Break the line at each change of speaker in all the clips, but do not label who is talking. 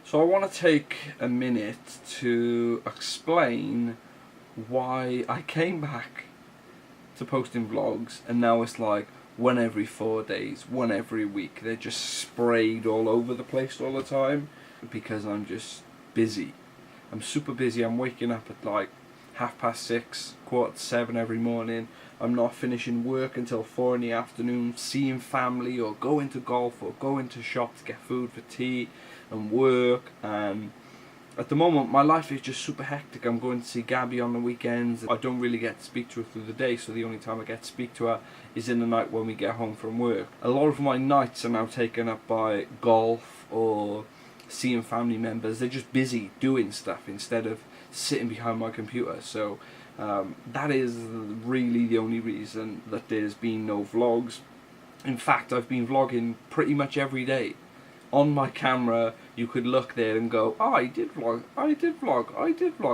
So I want to take a minute to explain why I came back to posting vlogs and now it's like one every 4 days, one every week. They're just sprayed all over the place all the time because I'm just busy. I'm super busy. I'm waking up at like 6:30, 7:15 every morning. I'm not finishing work until 4 in the afternoon, seeing family or going to golf or going to shop to get food for tea and work. And at the moment my life is just super hectic. I'm going to see Gabby on the weekends. I don't really get to speak to her through the day, so the only time I get to speak to her is in the night when we get home from work. A lot of my nights are now taken up by golf or seeing family members. They're just busy doing stuff instead of sitting behind my computer. So that is really the only reason that there's been no vlogs. In fact, I've been vlogging pretty much every day. On my camera you could look there and go, oh, I did vlog,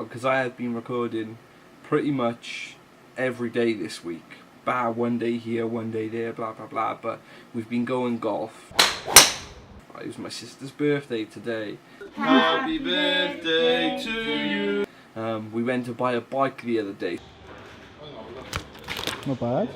because I have been recording pretty much every day this week. Bar one day here, one day there, blah blah blah. But we've been going golf. It was my sister's birthday today. Happy birthday to you. We went to buy a bike the other day.
Not bad.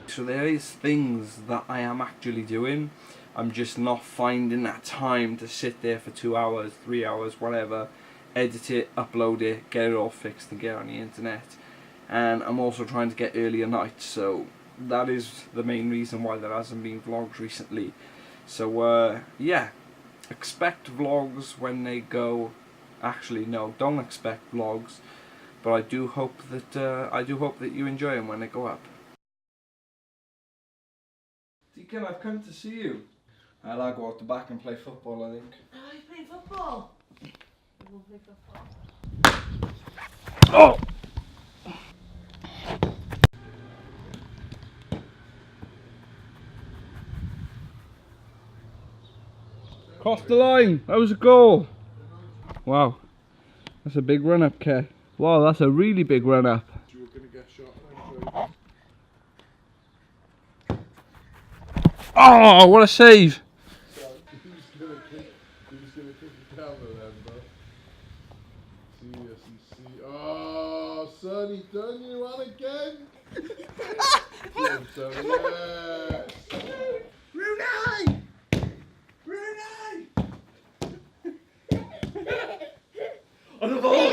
So there is things that I am actually doing. I'm just not finding that time to sit there for 2 hours, 3 hours, whatever, edit it, upload it, get it all fixed and get it on the internet. And I'm also trying to get earlier nights, so that is the main reason why there hasn't been vlogs recently. So yeah, expect vlogs when they go. Actually no, don't expect vlogs, but I do hope that you enjoy them when they go up. Deacon, I've come to see you. I'll go out the back and play football, I think.
Oh, you playing football? I won't play football.
Oh! Cross the line, that was a goal. Wow, that's a big run up, Ke. Wow, that's a really big run up.
You were going to get shot.
Oh, what a save!
He was going to kick the camera then, but see. Oh, son, he's done you on again. Good, son, yes.
Rooney! Rooney!
On the ball!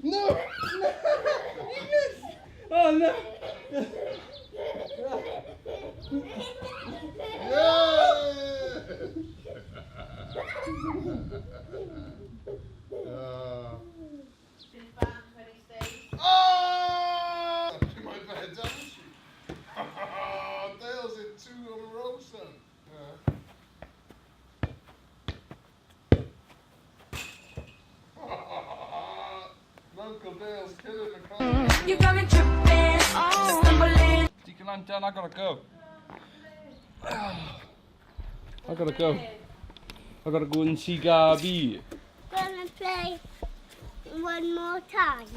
No! Oh no!
Oh! My bad, haven't you? Dale's in 2 on a row, son. Uncle Dale's killing the car.
You got me tripping, stumbling.
Deacon, I'm done, I gotta go. I gotta go and see Gabby.
Gonna play one more time.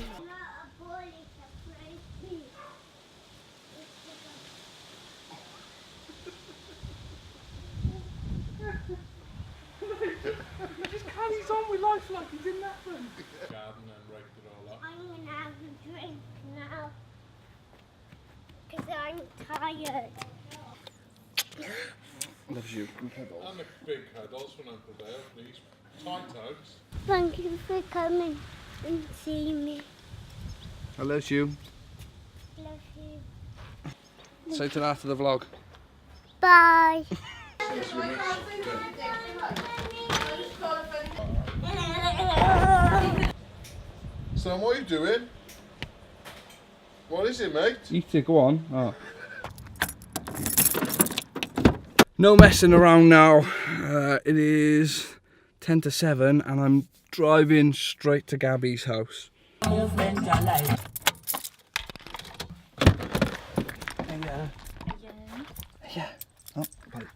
He just carries on with life like he didn't happen.
Garden and raked it all up.
I'm gonna have a drink now because I'm tired.
Loves you.
And the big cuddles from Uncle Dale, please. Tight hugs.
Thank you for coming and seeing me.
I love you.
Love you.
Say to after the vlog.
Bye.
Son, what are you doing? What is it, mate?
Eat it, go on. Oh. No messing around now. It is 10 to 7 and I'm driving straight to Gabby's house. Yeah. Oh, bye.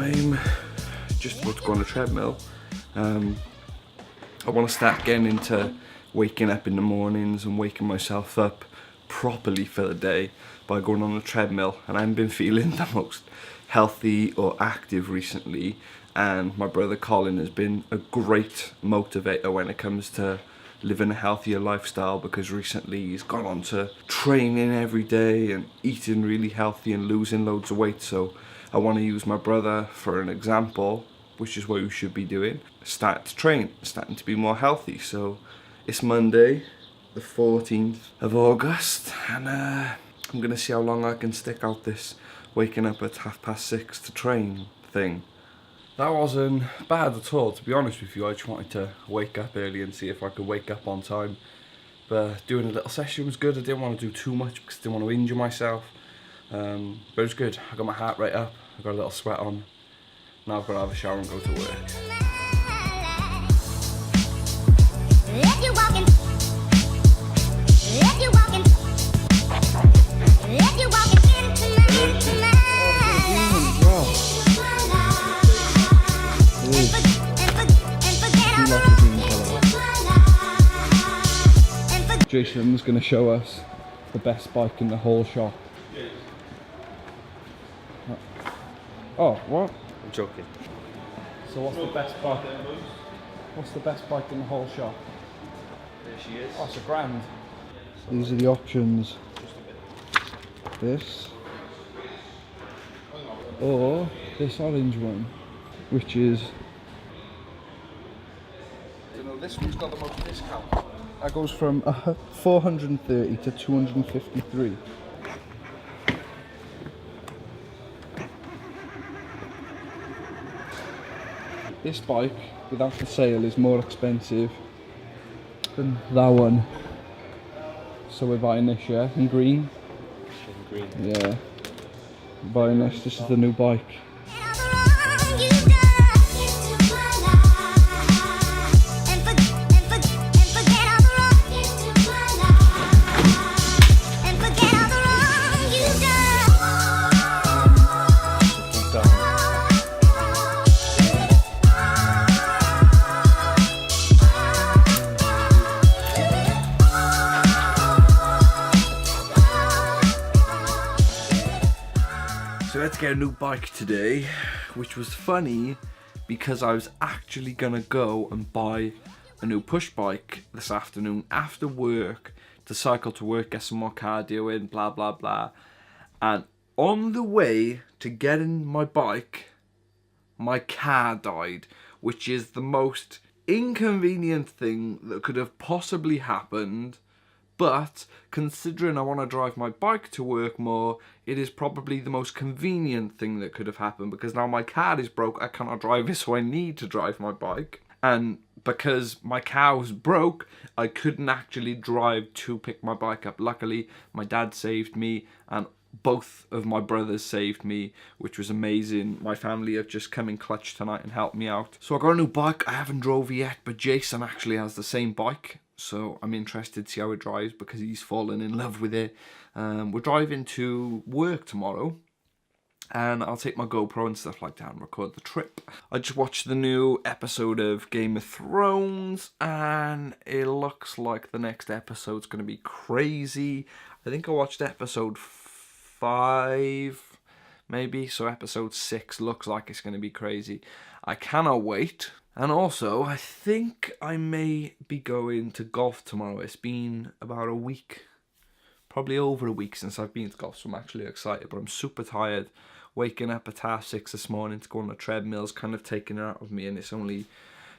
I'm just about to go on a treadmill. I want to start getting into waking up in the mornings and waking myself up properly for the day by going on a treadmill, and I haven't been feeling the most healthy or active recently, and my brother Colin has been a great motivator when it comes to living a healthier lifestyle, because recently he's gone on to training every day and eating really healthy and losing loads of weight. So I want to use my brother for an example, which is what we should be doing. Start to train, starting to be more healthy. So it's Monday the 14th of August, and I'm gonna see how long I can stick out this waking up at 6:30 to train thing. That wasn't bad at all, to be honest with you. I just wanted to wake up early and see if I could wake up on time. But doing a little session was good. I didn't want to do too much because I didn't want to injure myself. But it was good. I got my heart rate up, I got a little sweat on. Now I've got to have a shower and go to work.
If you walking, if you walking, if you walking into tonight.
Jason's going to show us the best bike in the whole shop. Oh, what?
I'm joking.
So what's the best bike? What's the best bike in the whole shop?
There she is.
Oh, it's a grand. These are the options. This. Or this orange one, which is... You know, this one's got the most discount. That goes from 430 to 253. This bike, without the sale, is more expensive than that one. So we're buying this, yeah, in green.
In green.
Yeah. Buying this. This is the new bike. So let's get a new bike today, which was funny because I was actually gonna go and buy a new push bike this afternoon after work to cycle to work, get some more cardio in, blah blah blah. And on the way to getting my bike, my car died, which is the most inconvenient thing that could have possibly happened. But considering I want to drive my bike to work more, it is probably the most convenient thing that could have happened, because now my car is broke, I cannot drive it, so I need to drive my bike. And because my car was broke, I couldn't actually drive to pick my bike up. Luckily, my dad saved me, and both of my brothers saved me, which was amazing. My family have just come in clutch tonight and helped me out. So I got a new bike. I haven't drove it yet, but Jason actually has the same bike. So I'm interested to see how it drives because he's fallen in love with it. We're driving to work tomorrow, and I'll take my GoPro and stuff like that and record the trip. I just watched the new episode of Game of Thrones, and it looks like the next episode's going to be crazy. I think I watched episode 5, maybe, so episode 6 looks like it's going to be crazy. I cannot wait. And also, I think I may be going to golf tomorrow. It's been about a week, probably over a week since I've been to golf, so I'm actually excited, but I'm super tired. Waking up at 6:30 this morning to go on a treadmill is kind of taking it out of me, and it's only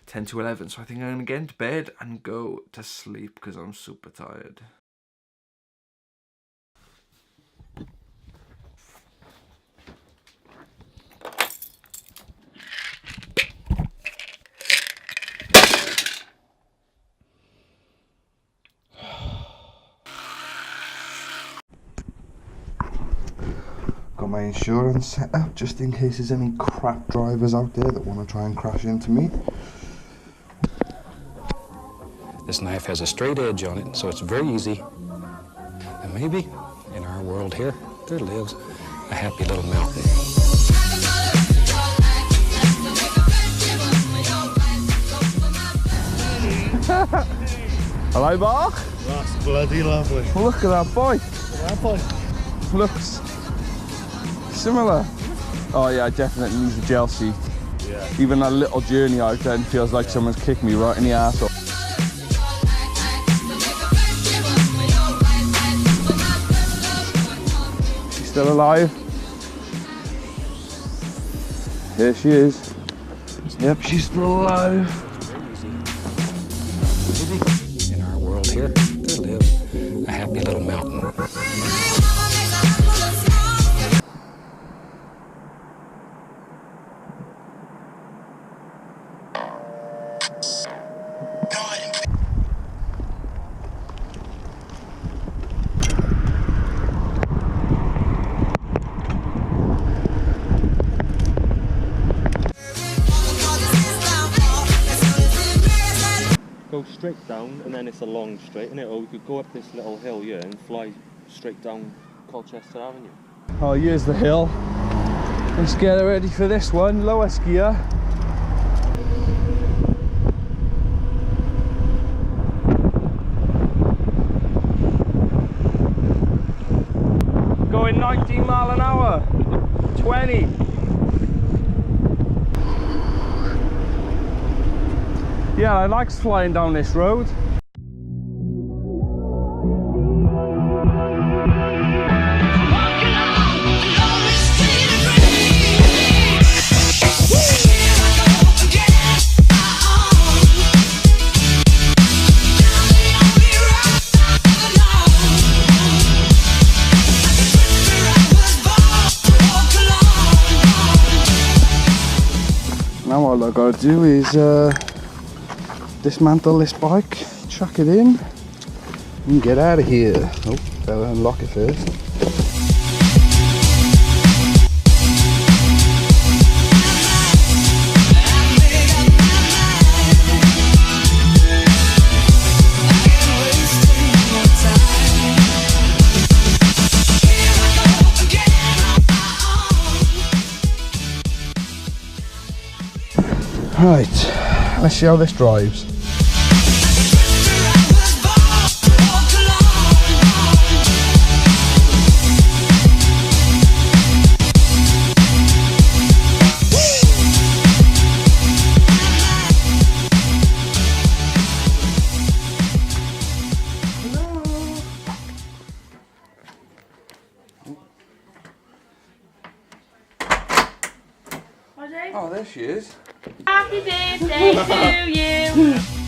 10 to 11, so I think I'm going to get into bed and go to sleep because I'm super tired. Got my insurance set up just in case there's any crap drivers out there that want to try and crash into me.
This knife has a straight edge on it, so it's very easy. And maybe in our world here, there lives a happy little mountain.
Hello, Mark.
That's bloody lovely.
Look at that boy.
That boy.
Looks similar. Oh yeah, I definitely need the gel seat.
Yeah.
Even a little journey out then feels like someone's kicked me right in the ass. She's still alive. Here she is. Yep, she's still alive.
In our world here, there live a happy little mountain.
Go straight down and then it's a long straight, isn't it? Or we could go up this little hill here and fly straight down Colchester Avenue.
Oh, here's the hill. Let's get ready for this one. Lowest gear. Going 19 mile an hour. 20. Yeah, I like flying down this road. Now all I gotta do is dismantle this bike, chuck it in, and get out of here. Oh, better unlock it first. Right, let's see how this drives. Oh, there she is.
Happy birthday to you.